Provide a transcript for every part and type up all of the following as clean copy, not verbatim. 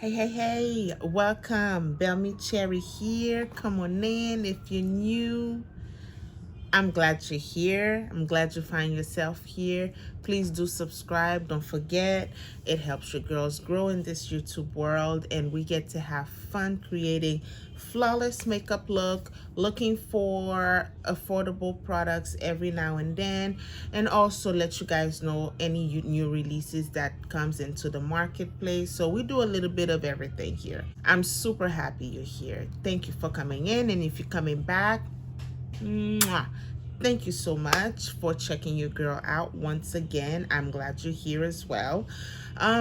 Hey, welcome. Belmy Cherry here. Come on in if you're new. I'm glad you're here. I'm glad you find yourself here. Please do subscribe. Don't forget, it helps your girls grow in this YouTube world, and we get to have fun creating flawless makeup look, looking for affordable products every now and then, and also let you guys know any new releases that comes into the marketplace. So we do a little bit of everything here. I'm super happy you're here. Thank you for coming in, and if you're coming back, mwah. Thank you so much for checking your girl out once again. I'm glad you're here as well.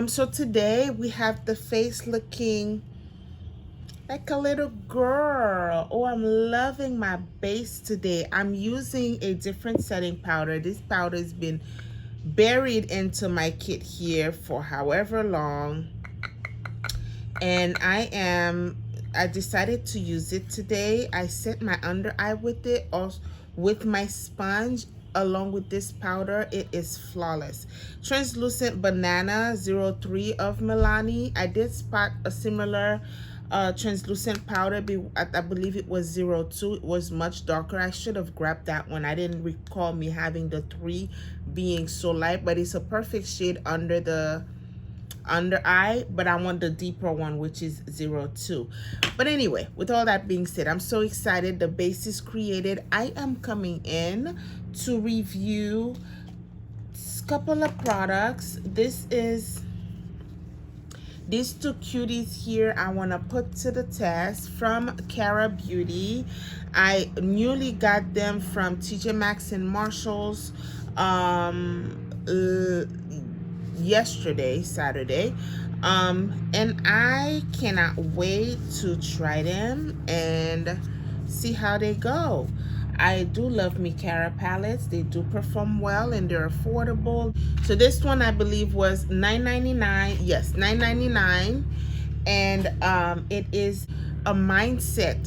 So today we have the face looking like a little girl. Oh, I'm loving my base today. I'm using a different setting powder. This powder has been buried into my kit here for however long, and I decided to use it today. I set my under eye with it, also with my sponge along with this powder. It is flawless. Translucent Banana 03 of Milani. I did spot a similar translucent powder. I believe it was 02. It was much darker. I should have grabbed that one. I didn't recall me having the 3 being so light, but it's a perfect shade under the under eye, but I want the deeper one, which is 02. But anyway, with all that being said, I'm so excited. The base is created. I am coming in to review a couple of products. These two cuties here I want to put to the test from Cara Beauty. I newly got them from TJ Maxx and Marshalls yesterday, Saturday, and I cannot wait to try them and see how they go. I do love me Cara palettes. They do perform well and they're affordable. So this one I believe was $9.99. Yes, $9.99, and it is a mindset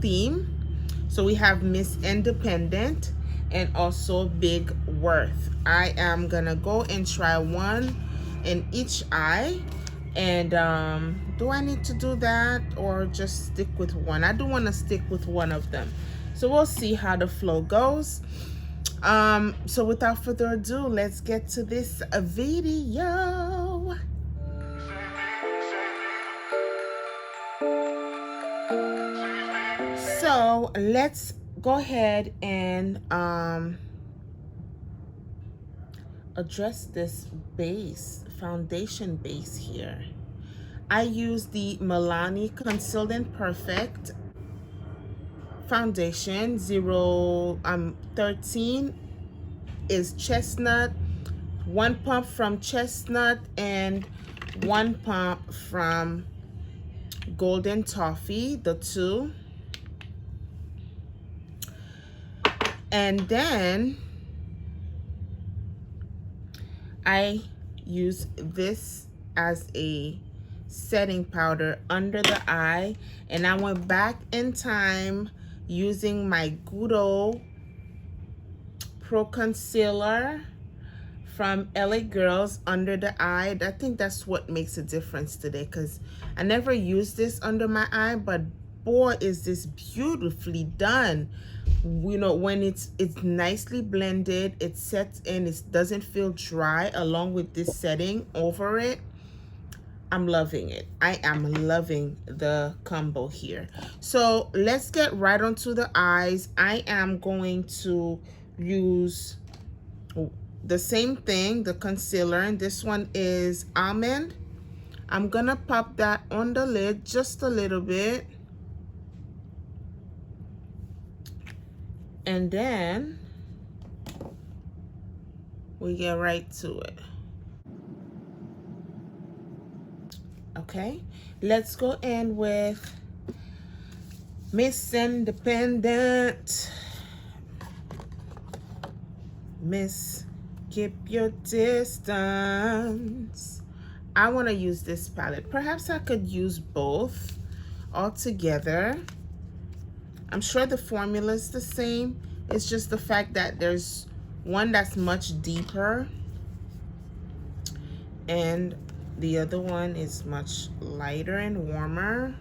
theme. So we have Miss Independent and also Big Worth. I am gonna go and try one in each eye. And do I need to do that or just stick with one? I do want to stick with one of them. So we'll see how the flow goes. So without further ado, let's get to this video. So let's go ahead and address this foundation base here. I use the Milani Concealed and Perfect foundation. 013 is Chestnut, 1 pump from Chestnut, and 1 pump from Golden Toffee, the 2. And then I use this as a setting powder under the eye, and I went back in time using my Gudo Pro Concealer from LA Girls under the eye. I think that's what makes a difference today, because I never used this under my eye, but boy is this beautifully done. You know, when it's nicely blended, it sets in, it doesn't feel dry along with this setting over it. I'm loving it. I am loving the combo here. So let's get right onto the eyes. I am going to use the same thing, the concealer, and this one is Almond. I'm gonna pop that on the lid just a little bit, and then we get right to it. Okay, let's go in with Miss Independent. Miss, keep your distance. I want to use this palette. Perhaps I could use both all together. I'm sure the formula is the same. It's just the fact that there's one that's much deeper and The other one is much lighter and warmer.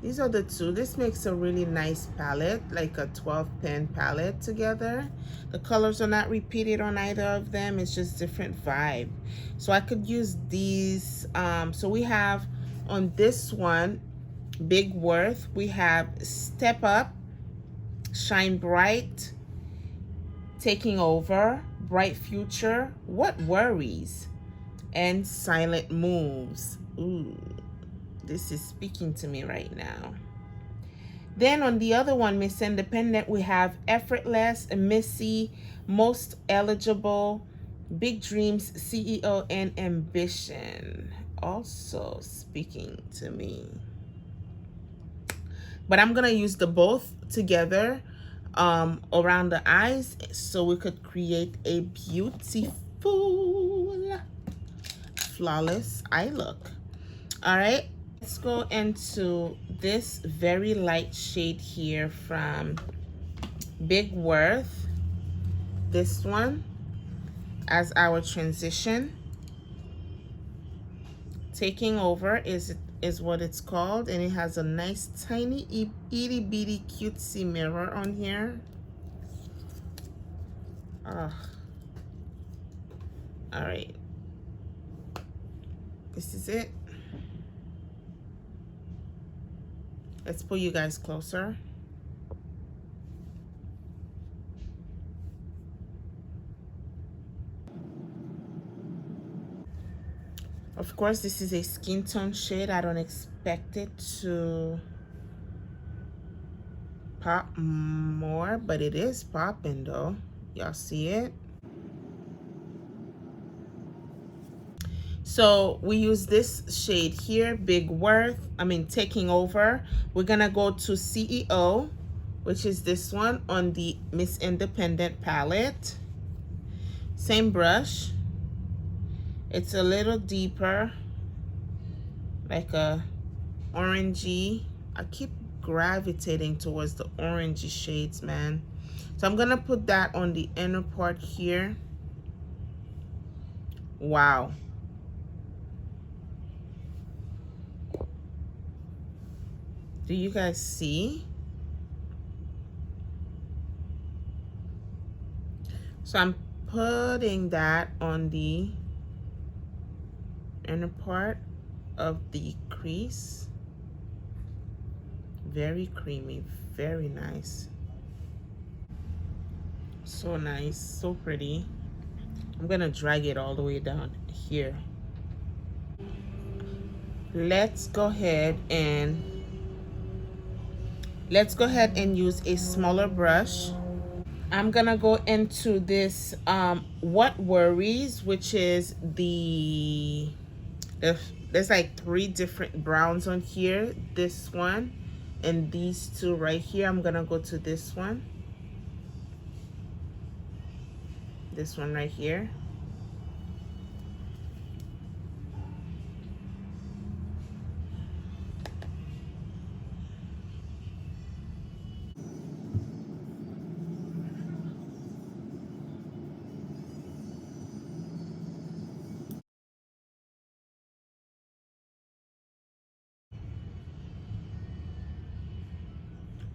These are the two. This makes a really nice palette, like a 12 pen palette together. The colors are not repeated on either of them. It's just different vibe. So I could use these. So we have on this one, Big Worth, we have Step Up, Shine Bright, Taking Over, Bright Future, What Worries, and Silent Moves. Ooh, this is speaking to me right now. Then on the other one, Miss Independent, we have Effortless, Missy, Most Eligible, Big Dreams, CEO, and Ambition. Also speaking to me. But I'm going to use the both together around the eyes so we could create a beautiful, flawless eye look. All right. Let's go into this very light shade here from Big Worth. This one as our transition. Taking Over is what it's called, and it has a nice tiny itty bitty cutesy mirror on here. All right, this is it. Let's pull you guys closer. Of course, this is a skin tone shade. I don't expect it to pop more, but it is popping though. Y'all see it? So we use this shade here, Big Worth, Taking Over. We're gonna go to CEO, which is this one on the Miss Independent palette. Same brush. It's a little deeper, like a orangey. I keep gravitating towards the orangey shades, man. So I'm gonna put that on the inner part here. Wow. Do you guys see? So I'm putting that on the inner part of the crease. Very creamy, very nice. So nice, so pretty. I'm gonna drag it all the way down here. Let's go ahead and use a smaller brush. I'm gonna go into this What Worries, which is there's like 3 different browns on here. This one and these 2 right here. I'm gonna go to this one right here.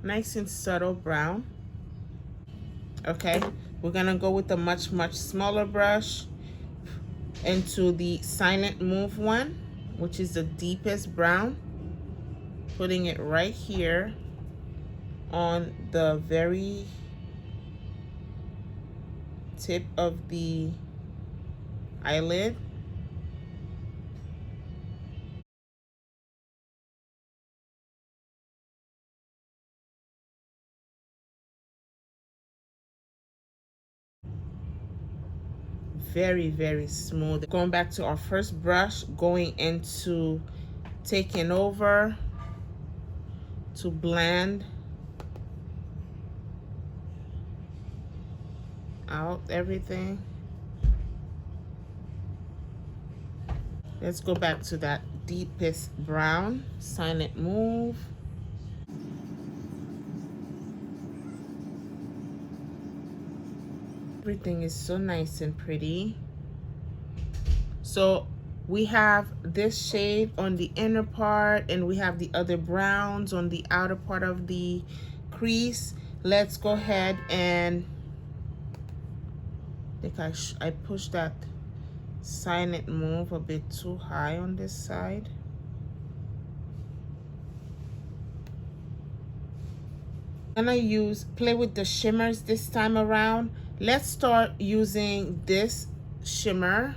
Nice and subtle brown. Okay, we're gonna go with a much smaller brush into the Silent Move one, which is the deepest brown. Putting it right here on the very tip of the eyelid. Very smooth. Going back to our first brush, going into Taking Over to blend out everything. Let's go back to that deepest brown, Silent Move. Everything is so nice and pretty. So We have this shade on the inner part, and we have the other browns on the outer part of the crease. Let's go ahead and I think I pushed that silent move a bit too high on this side. I'm gonna play with the shimmers this time around. Let's start using this shimmer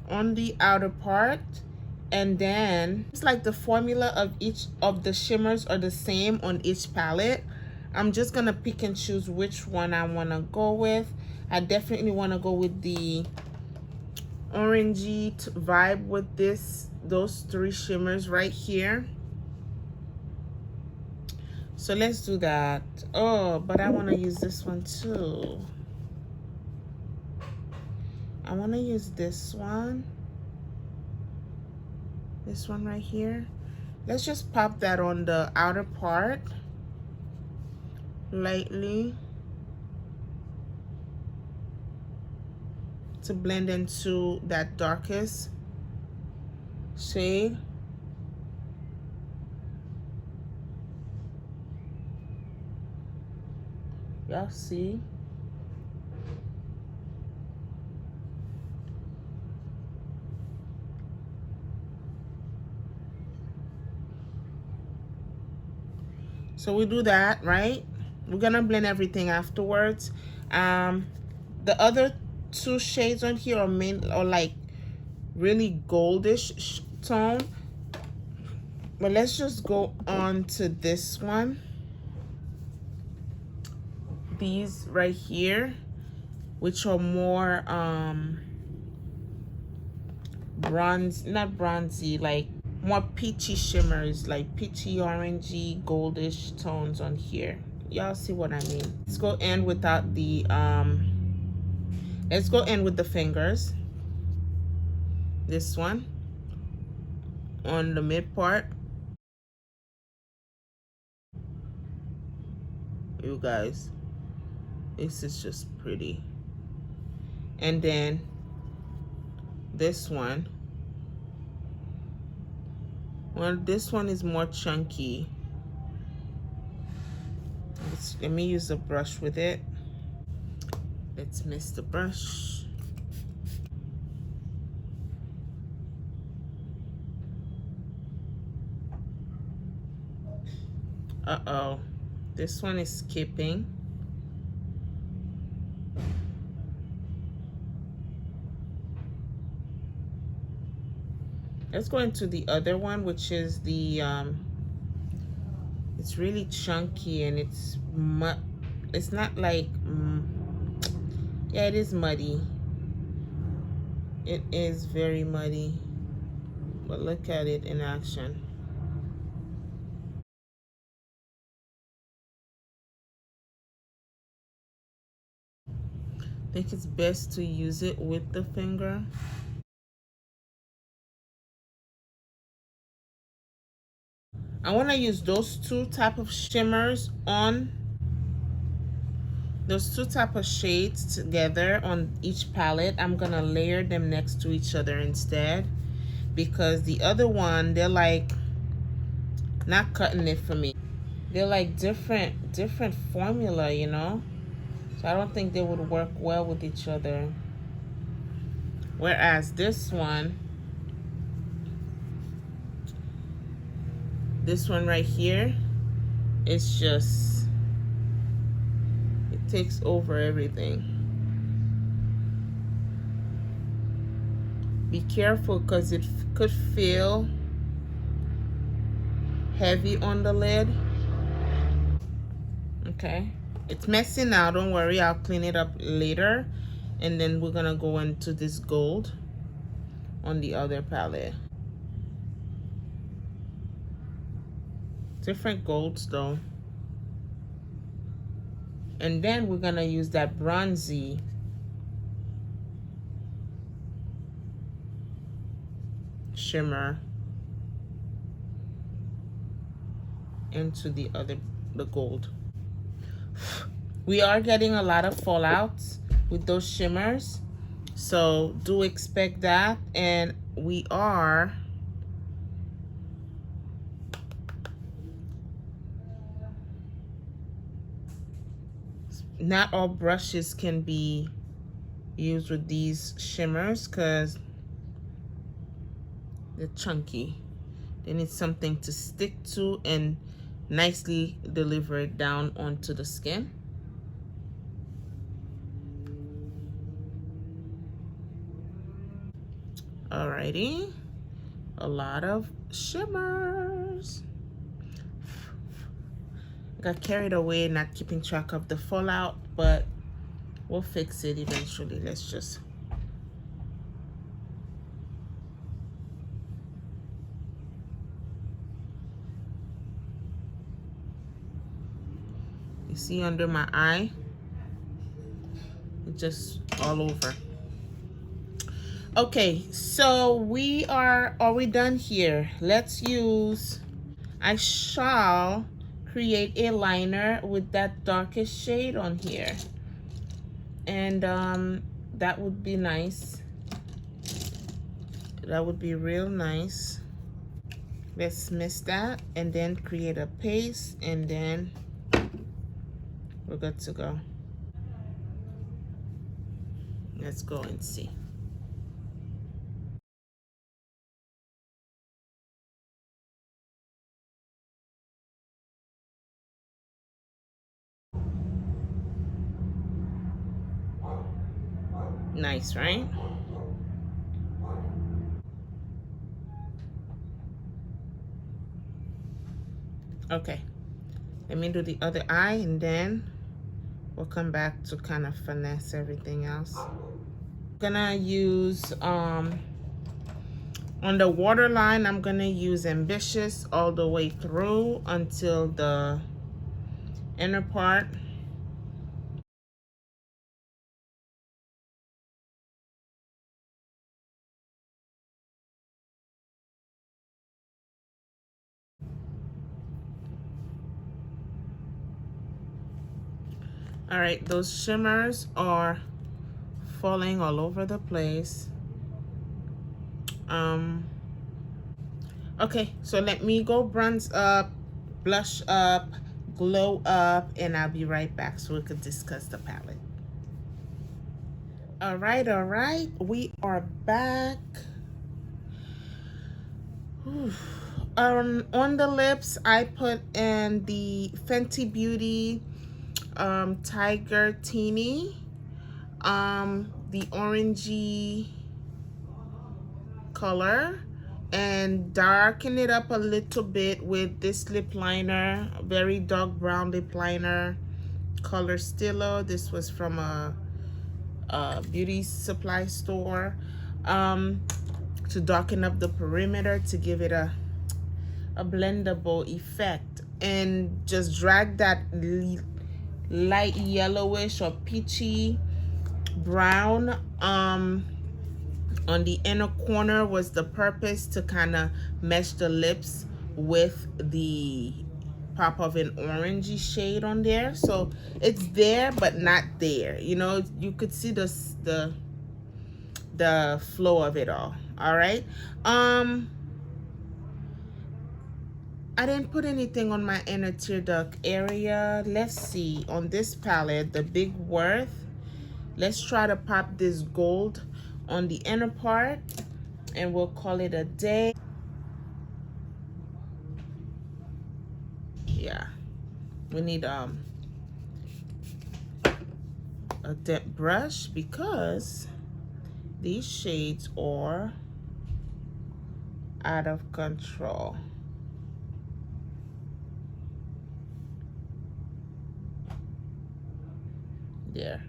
on the outer part, and then it's like the formula of each of the shimmers are the same on each palette. I'm just gonna pick and choose which one I want to go with. I definitely want to go with the orangey vibe with those three shimmers right here. So let's do that. Oh, but I want to use this one too. I want to use this one right here. Let's just pop that on the outer part lightly to blend into that darkest shade. Y'all see? So we do that, right? We're gonna blend everything afterwards. The other two shades on here are like really goldish tone, but let's just go on to this one. These right here, which are more not bronzy, like more peachy shimmers, like peachy orangey goldish tones on here. Y'all see what I mean? Let's go in without the let's go in with the fingers. This one on the mid part. You guys, this is just pretty. And then this one, well, this one is more chunky. Let me use a brush with it. Let's mist the brush. Uh-oh, this one is skipping. Let's go into the other one, which is the it's really chunky, and it's not like yeah, it is muddy. It is very muddy, but look at it in action. I think it's best to use it with the finger. I want to use those two type of shimmers on those two type of shades together on each palette. I'm gonna layer them next to each other instead, because the other one, they're like not cutting it for me. They're like different formula, you know, so I don't think they would work well with each other. Whereas this one right here, it's just, it takes over everything. Be careful, because it could feel heavy on the lid. Okay, it's messy now, don't worry, I'll clean it up later. And then we're gonna go into this gold on the other palette. Different golds though. And then we're gonna use that bronzy shimmer into the gold. We are getting a lot of fallouts with those shimmers, So do expect that. And we are not all brushes can be used with these shimmers because they're chunky. They need something to stick to and nicely deliver it down onto the skin. Alrighty, a lot of shimmers. Got carried away not keeping track of the fallout, but we'll fix it eventually. Let's just you see under my eye, it's just all over. Okay, so are we done here? Let's use, I shall create a liner with that darkest shade on here. And that would be nice. That would be real nice. Let's mist that and then create a paste, and then we're good to go. Let's go and see. Nice, right? Okay, let me do the other eye and then we'll come back to kind of finesse everything else. Gonna use on the waterline, I'm gonna use Ambitious all the way through until the inner part. All right, those shimmers are falling all over the place. Okay, so let me go bronze up, blush up, glow up, and I'll be right back so we could discuss the palette. All right, we are back. On the lips, I put in the Fenty Beauty Tiger Teeny, the orangey color, and darken it up a little bit with this lip liner, very dark brown lip liner, color Stillo. This was from a beauty supply store, to darken up the perimeter to give it a blendable effect, and just drag that light yellowish or peachy brown on the inner corner. Was the purpose to kind of mesh the lips with the pop of an orangey shade on there, so it's there but not there, you know. You could see the flow of it all. All right, I didn't put anything on my inner tear duct area. Let's see, on this palette, the Big Worth, let's try to pop this gold on the inner part and we'll call it a day. Yeah, we need a depth brush because these shades are out of control. There.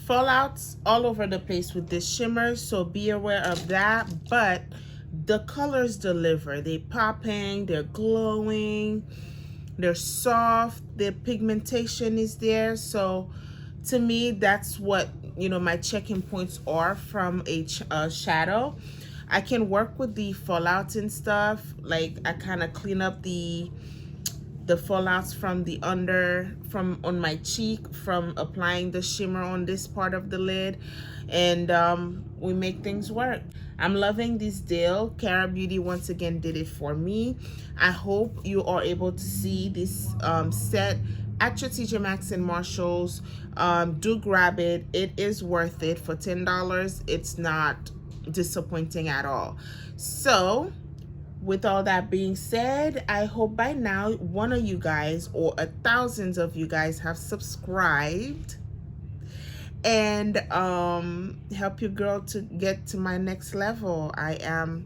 Fallouts all over the place with this shimmer, so be aware of that. But the colors deliver. They popping, they're glowing, they're soft, the pigmentation is there. So to me, that's what, you know, my checking points are from a shadow. I can work with the fallout and stuff. Like I kind of clean up the fallouts from the from on my cheek from applying the shimmer on this part of the lid, and we make things work. I'm loving this deal. Cara Beauty once again did it for me. I hope you are able to see this set at your TJ Maxx and Marshalls. Do grab it. It is worth it. For $10, it's not disappointing at all. So with all that being said, I hope by now one of you guys or thousands of you guys have subscribed and help your girl to get to my next level. I am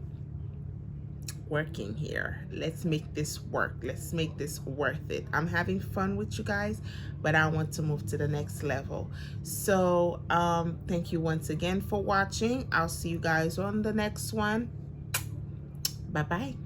working here. Let's make this work. Let's make this worth it. I'm having fun with you guys, but I want to move to the next level. So thank you once again for watching. I'll see you guys on the next one. Bye bye.